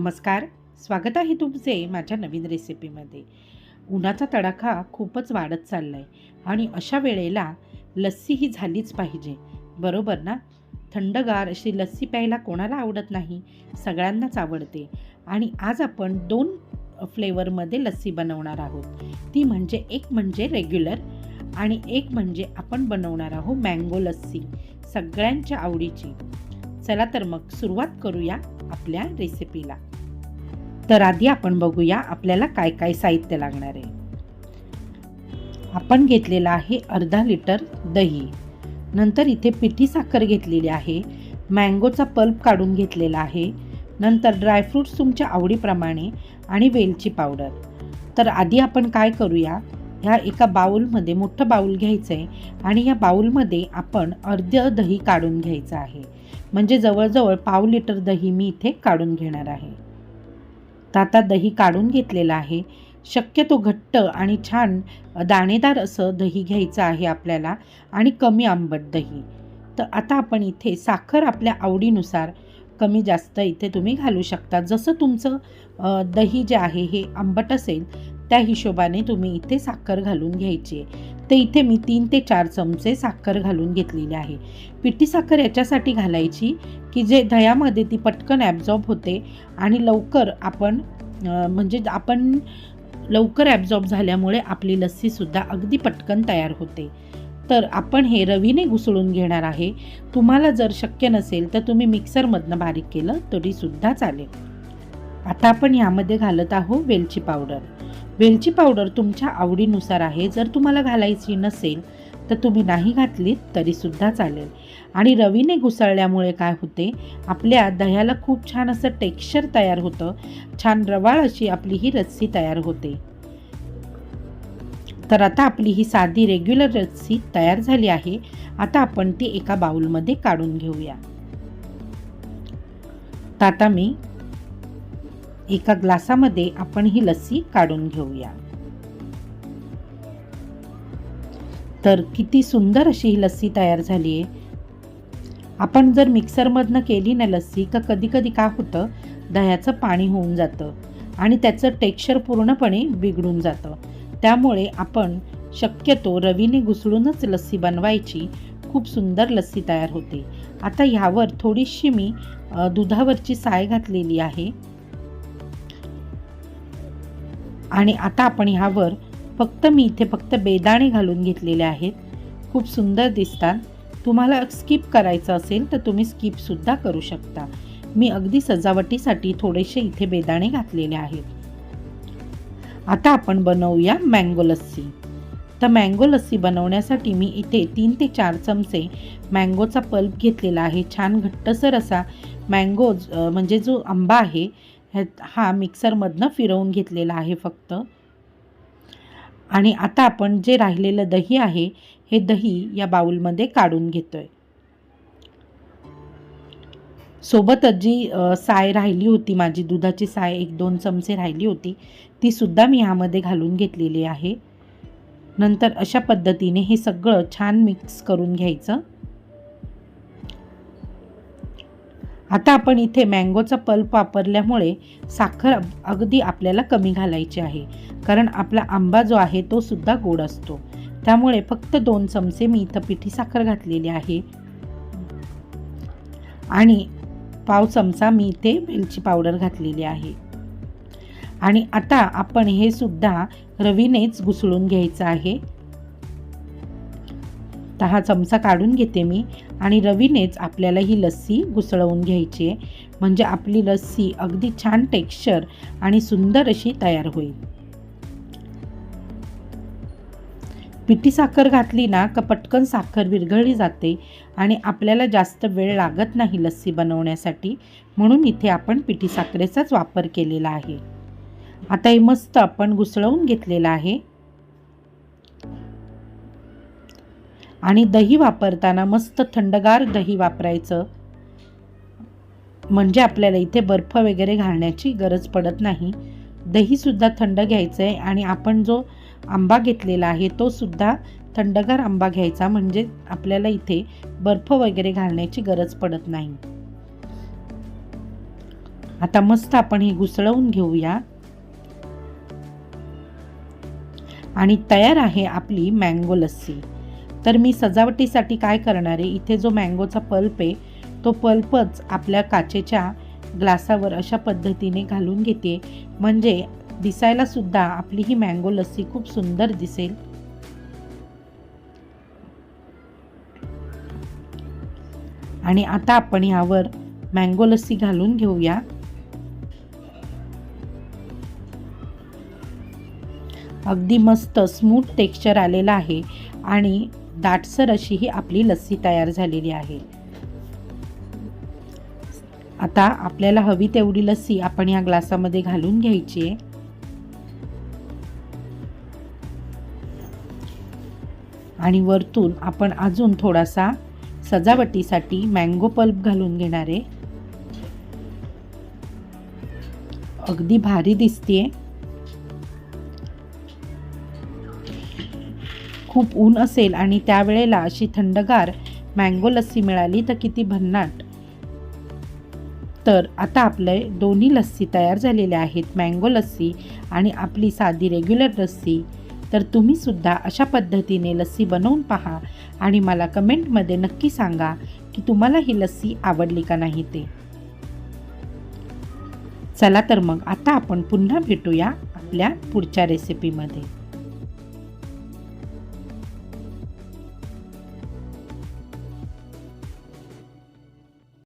नमस्कार. स्वागत आहे तुमचे माझ्या नवीन रेसिपीमध्ये. उन्हाचा तडाखा खूपच वाढत चालला आहे आणि अशा वेळेला लस्सी ही झालीच पाहिजे, बरोबर ना? थंडगार अशी लस्सी प्यायला कोणाला आवडत नाही? सगळ्यांनाच आवडते. आणि आज आपण 2 फ्लेवरमध्ये लस्सी बनवणार आहोत. ती म्हणजे एक म्हणजे रेग्युलर आणि एक म्हणजे आपण बनवणार आहोत मँगो लस्सी, सगळ्यांच्या आवडीची. चला तर मग सुरुवात करूया आपल्या रेसिपीला. तर आधी आपण बघूया आपल्याला काय काय साहित्य लागणार आहे. आपण घेतलेला आहे अर्धा लिटर दही, नंतर इथे पिठी साखर घेतलेली आहे, मँगोचा पल्प काढून घेतलेला आहे, नंतर ड्रायफ्रूट्स तुमच्या आवडीप्रमाणे आणि वेलची पावडर. तर आधी आपण काय करूया, ह्या एका बाउलमध्ये मोठं बाउल घ्यायचं आहे आणि या बाउलमध्ये आपण अर्धं दही काढून घ्यायचं आहे. म्हणजे जवळजवळ पाव लिटर दही मी इथे काढून घेणार आहे. तर आता दही काढून घेतलेलं आहे. शक्यतो घट्ट आणि छान दाणेदार असं दही घ्यायचं आहे आपल्याला आणि कमी आंबट दही. तर आता आपण इथे साखर आपल्या आवडीनुसार कमी जास्त इथे तुम्ही घालू शकता. जसं तुमचं दही जे आहे हे आंबट असेल त्या हिशोबाने तुम्ही इथे साखर घालून घ्यायची आहे. तर इथे मी 3 ते 4 चमचे साखर घालून घेतलेली आहे. पिठी साखर याच्यासाठी घालायची की जे दह्यामध्ये ती पटकन ॲब्झॉर्ब होते आणि लवकर आपण लवकर ॲब्झॉर्ब झाल्यामुळे आपली लस्सीसुद्धा अगदी पटकन तयार होते. तर आपण हे रवीने घुसळून घेणार आहे. तुम्हाला जर शक्य नसेल तर तुम्ही मिक्सरमधनं बारीक केलं तरीसुद्धा चालेल. आता आपण यामध्ये घालत आहोत वेलची पावडर. वेलची पावडर तुमच्या आवडीनुसार आहे. जर तुम्हाला घालायची नसेल तर तुम्ही नाही घातलीत तरीसुद्धा चालेल. आणि रवीने घुसळल्यामुळे काय होते, आपल्या दह्याला खूप छान असं टेक्स्चर तयार होतं, छान रवाळ अशी आपली ही लस्सी तयार होते. तर आता आपली ही साधी रेग्युलर लस्सी तयार झाली आहे. आता आपण ती एका बाउलमध्ये काढून घेऊया. तर आता मी एका ग्लासामध्ये आपण ही लस्सी काढून घेऊया. तर किती सुंदर अशी ही लस्सी तयार झाली आहे. आपण जर मिक्सरमधनं केली ना लस्सी का कधी काय होतं, दह्याचं पाणी होऊन जातं आणि त्याचं टेक्स्चर पूर्णपणे बिघडून जातं. त्यामुळे आपण शक्यतो रवीने घुसळूनच लस्सी बनवायची. खूप सुंदर लस्सी तयार होते. आता ह्यावर थोडीशी मी दुधावरची साय घातलेली आहे आणि आता आपण ह्यावर मी इथे फक्त बेदाणे घालून घेतलेले आहेत. खूप सुंदर दिसतात. तुम्हाला स्किप करायचं असेल तर तुम्ही स्किपसुद्धा करू शकता. मी अगदी सजावटीसाठी थोडेसे इथे बेदाणे घातलेले आहेत. आता आपण बनवूया मँगो लस्सी. तर मँगो लस्सी बनवण्यासाठी मी इथे 3 ते 4 चमचे मँगोचा पल्प घेतलेला आहे. छान घट्टसर असा मँगो म्हणजे जो आंबा आहे हा मिक्सरमधनं फिरवून घेतलेला आहे फक्त. आणि आता आपण जे राहिलेलं दही आहे हे दही या बाउलमध्ये काढून घेतोय. सोबतच जी साय राहिली होती, माझी दुधाची साय 1-2 चमचे राहिली होती, ती सुद्धा मी ह्यामध्ये घालून घेतलेली आहे. नंतर अशा पद्धतीने हे सगळं छान मिक्स करून घ्यायचं. आता आपण इथे मँगोचा पल्प वापरल्यामुळे साखर अगदी आपल्याला कमी घालायची आहे, कारण आपला आंबा जो आहे तो सुद्धा गोड असतो. त्यामुळे फक्त 2 चमचे मी इथं पिठी साखर घातलेली आहे आणि पाव चमचा मी इथे वेलची पावडर घातलेली आहे. आणि आता आपण हे सुद्धा रवीनेच घुसळून घ्यायचं आहे. तर हा चमचा काढून घेते मी आणि रवीनेच आपल्याला ही लस्सी घुसळवून घ्यायची आहे. म्हणजे आपली लस्सी अगदी छान टेक्स्चर आणि सुंदर अशी तयार होईल. पिठी साखर घातली ना का पटकन साखर विरघळली जाते आणि आपल्याला जास्त वेळ लागत नाही लस्सी बनवण्यासाठी. म्हणून इथे आपण पिठी साखरेचाच वापर केलेला आहे. आता हे मस्त आपण घुसळवून घेतलेलं आहे. आणि दही वापरताना मस्त थंडगार दही वापरायचं, म्हणजे आपल्याला इथे बर्फ वगैरे घालण्याची गरज पडत नाही. दहीसुद्धा थंड घ्यायचं आहे आणि आपण जो आंबा घेतलेला आहे तो सुद्धा थंडगार आंबा घ्यायचा, म्हणजे आपल्याला इथे बर्फ वगैरे घालण्याची गरज पडत नाही. आता मस्त आपण हे घुसळवून घेऊया आणि तयार आहे आपली मँगो लस्सी। तर मी सजावटीसाठी काय करणार आहे, इथे जो मँगोचा पल्प आहे तो पल्पच आपल्या काचेच्या ग्लासावर अशा पद्धतीने घालून घेते, म्हणजे दिसायला सुद्धा आपली ही मँगो लस्सी खूप सुंदर दिसेल। आणि आता आपण यावर मँगो लस्सी घालून घेऊया। अगदी मस्त स्मूथ टेक्स्चर आलेलं आहे आणि दाटसर अशी ही आपली लस्सी तयार झालेली आहे। आता आपल्याला हवी तेवढी लस्सी आपण या ग्लासामध्ये घालून घ्यायची आहे आणि वरतून आपण अजून थोडासा सजावटीसाठी मँगो पल्प घालून घेणार आहे। अगदी भारी दिसतेय। खूप ऊन असेल आणि त्यावेळेला अशी थंडगार मँगो लस्सी मिळाली तर किती भन्नाट। तर आता आपले दोन्ही लस्सी तयार झालेले आहेत, मँगो लस्सी आणि आपली साधी रेग्युलर लस्सी। तर तुम्ही सुद्धा अशा पद्धतीने लस्सी बनवून पहा आणि मला कमेंटमध्ये नक्की सांगा की तुम्हाला ही लस्सी आवडली का नाही ते। चला तर मग आता आपण पुन्हा भेटूया आपल्या पुढच्या रेसिपीमध्ये।